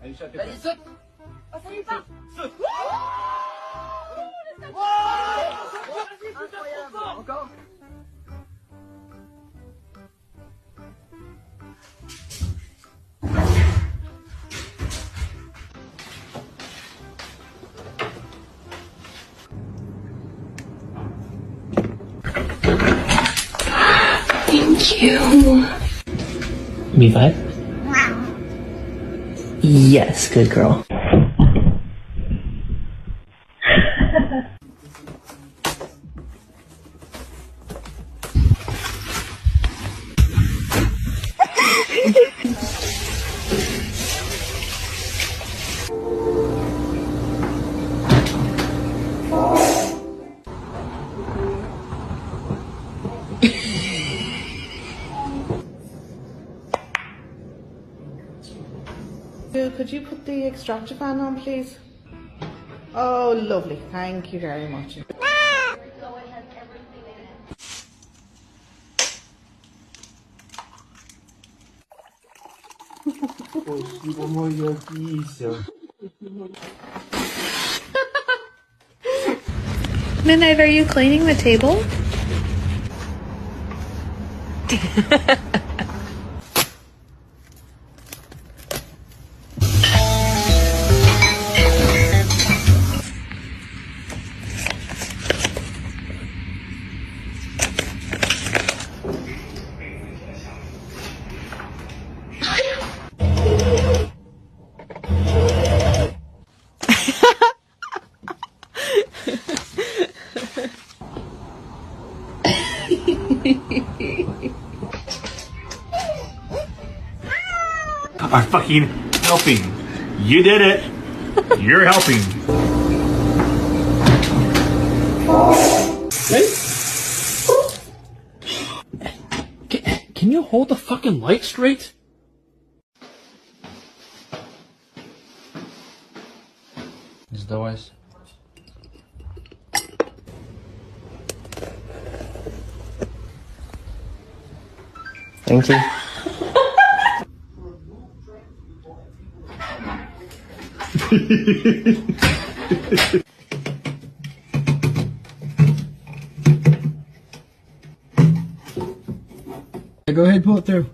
Allez, chat, Vas-y, saute. Oh, ça y est pas. Saute. Incroyable. Encore. Thank you. Me five? Yes, good girl. Could you put the extractor fan on, please? Oh, lovely. Thank you very much. Midnight, are you cleaning the table? I'm fucking helping. You did it. You're helping. Can you hold the fucking light straight? Сдавайся. Thank you. Go ahead, pull it through.